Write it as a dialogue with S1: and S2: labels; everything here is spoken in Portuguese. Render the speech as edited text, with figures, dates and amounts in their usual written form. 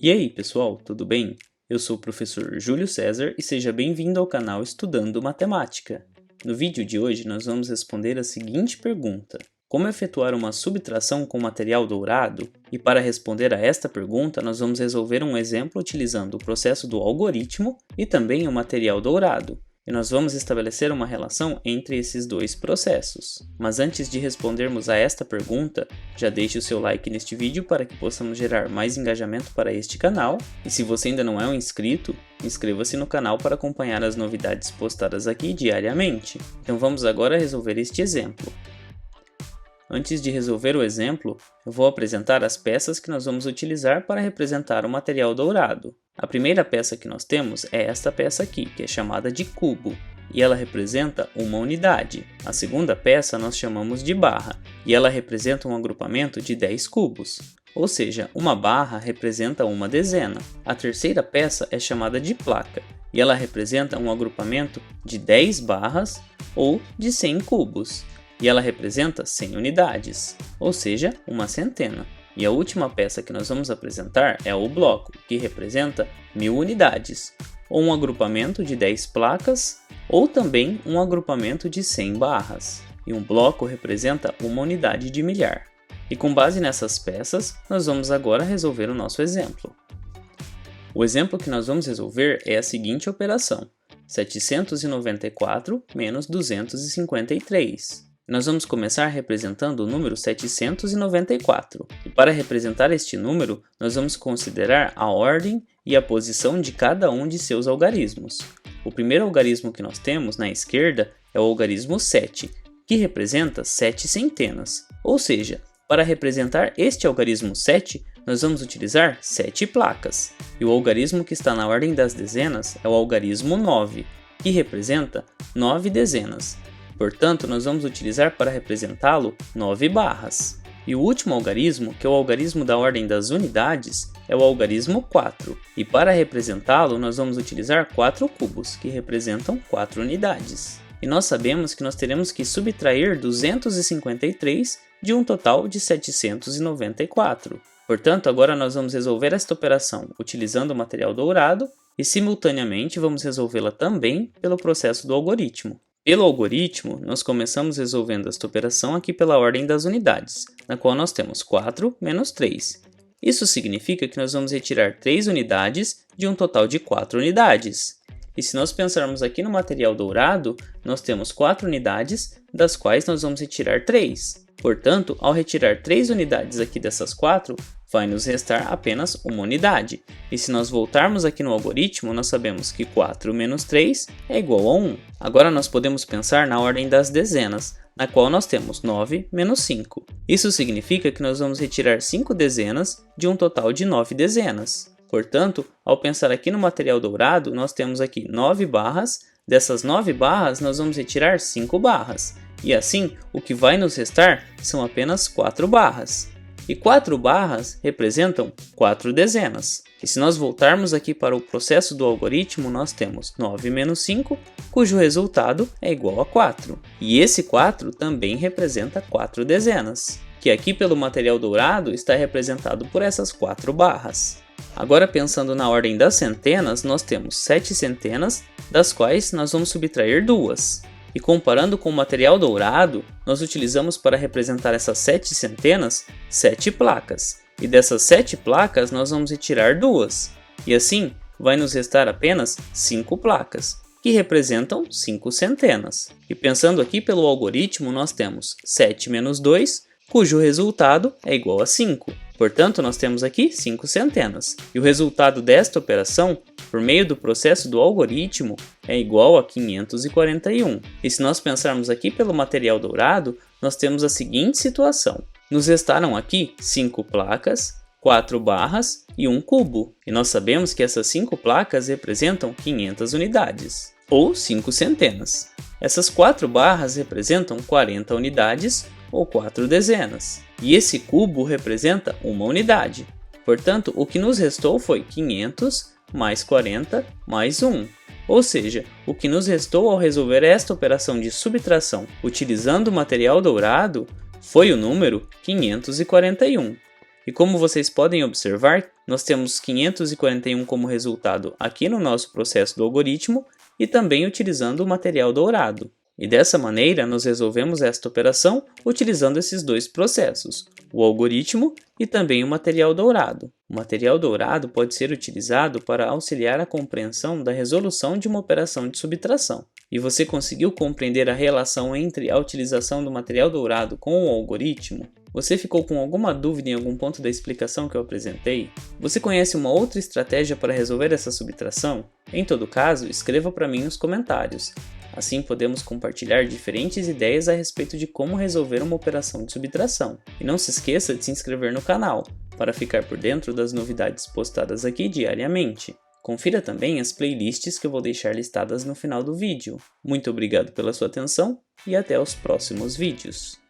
S1: E aí, pessoal, tudo bem? Eu sou o professor Júlio César e seja bem-vindo ao canal Estudando Matemática. No vídeo de hoje, nós vamos responder a seguinte pergunta: como efetuar uma subtração com material dourado? E para responder a esta pergunta, nós vamos resolver um exemplo utilizando o processo do algoritmo e também o material dourado. E nós vamos estabelecer uma relação entre esses dois processos. Mas antes de respondermos a esta pergunta, já deixe o seu like neste vídeo para que possamos gerar mais engajamento para este canal. E se você ainda não é um inscrito, inscreva-se no canal para acompanhar as novidades postadas aqui diariamente. Então vamos agora resolver este exemplo. Antes de resolver o exemplo, eu vou apresentar as peças que nós vamos utilizar para representar o material dourado. A primeira peça que nós temos é esta peça aqui, que é chamada de cubo, e ela representa uma unidade. A segunda peça nós chamamos de barra, e ela representa um agrupamento de 10 cubos. Ou seja, uma barra representa uma dezena. A terceira peça é chamada de placa, e ela representa um agrupamento de 10 barras ou de 100 cubos. E ela representa 100 unidades, ou seja, uma centena. E a última peça que nós vamos apresentar é o bloco, que representa 1000 unidades, ou um agrupamento de 10 placas, ou também um agrupamento de 100 barras. E um bloco representa uma unidade de milhar. E com base nessas peças, nós vamos agora resolver o nosso exemplo. O exemplo que nós vamos resolver é a seguinte operação: 794 menos 253. Nós vamos começar representando o número 794. E para representar este número, nós vamos considerar a ordem e a posição de cada um de seus algarismos. O primeiro algarismo que nós temos na esquerda é o algarismo 7, que representa 7 centenas. Ou seja, para representar este algarismo 7, nós vamos utilizar 7 placas. E o algarismo que está na ordem das dezenas é o algarismo 9, que representa 9 dezenas. Portanto, nós vamos utilizar para representá-lo 9 barras. E o último algarismo, que é o algarismo da ordem das unidades, é o algarismo 4. E para representá-lo, nós vamos utilizar 4 cubos, que representam 4 unidades. E nós sabemos que nós teremos que subtrair 253 de um total de 794. Portanto, agora nós vamos resolver esta operação utilizando o material dourado e, simultaneamente, vamos resolvê-la também pelo processo do algoritmo. Pelo algoritmo, nós começamos resolvendo esta operação aqui pela ordem das unidades, na qual nós temos 4 menos 3. Isso significa que nós vamos retirar 3 unidades de um total de 4 unidades. E se nós pensarmos aqui no material dourado, nós temos 4 unidades, das quais nós vamos retirar 3. Portanto, ao retirar 3 unidades aqui dessas 4, vai nos restar apenas uma unidade. E se nós voltarmos aqui no algoritmo, nós sabemos que 4 menos 3 é igual a 1. Agora nós podemos pensar na ordem das dezenas, na qual nós temos 9 menos 5. Isso significa que nós vamos retirar 5 dezenas de um total de 9 dezenas. Portanto, ao pensar aqui no material dourado, nós temos aqui 9 barras. Dessas 9 barras, nós vamos retirar 5 barras. E assim, o que vai nos restar são apenas 4 barras. E 4 barras representam 4 dezenas. E se nós voltarmos aqui para o processo do algoritmo, nós temos 9 menos 5, cujo resultado é igual a 4. E esse 4 também representa 4 dezenas, que aqui pelo material dourado está representado por essas 4 barras. Agora, pensando na ordem das centenas, nós temos 7 centenas, das quais nós vamos subtrair 2. E comparando com o material dourado, nós utilizamos para representar essas 7 centenas, 7 placas. E dessas 7 placas nós vamos retirar 2. E assim, vai nos restar apenas 5 placas, que representam 5 centenas. E pensando aqui pelo algoritmo, nós temos 7 menos 2, cujo resultado é igual a 5. Portanto, nós temos aqui 5 centenas. E o resultado desta operação, por meio do processo do algoritmo, é igual a 541. E se nós pensarmos aqui pelo material dourado, nós temos a seguinte situação: nos restaram aqui 5 placas, 4 barras e 1 cubo. E nós sabemos que essas 5 placas representam 500 unidades, ou 5 centenas. Essas 4 barras representam 40 unidades, ou 4 dezenas. E esse cubo representa uma unidade. Portanto, o que nos restou foi 500 mais 40 mais 1. Ou seja, o que nos restou ao resolver esta operação de subtração utilizando o material dourado foi o número 541. E como vocês podem observar, nós temos 541 como resultado aqui no nosso processo do algoritmo e também utilizando o material dourado. E dessa maneira, nós resolvemos esta operação utilizando esses dois processos, o algoritmo e também o material dourado. O material dourado pode ser utilizado para auxiliar a compreensão da resolução de uma operação de subtração. E você conseguiu compreender a relação entre a utilização do material dourado com o algoritmo? Você ficou com alguma dúvida em algum ponto da explicação que eu apresentei? Você conhece uma outra estratégia para resolver essa subtração? Em todo caso, escreva para mim nos comentários. Assim podemos compartilhar diferentes ideias a respeito de como resolver uma operação de subtração. E não se esqueça de se inscrever no canal, para ficar por dentro das novidades postadas aqui diariamente. Confira também as playlists que eu vou deixar listadas no final do vídeo. Muito obrigado pela sua atenção e até os próximos vídeos.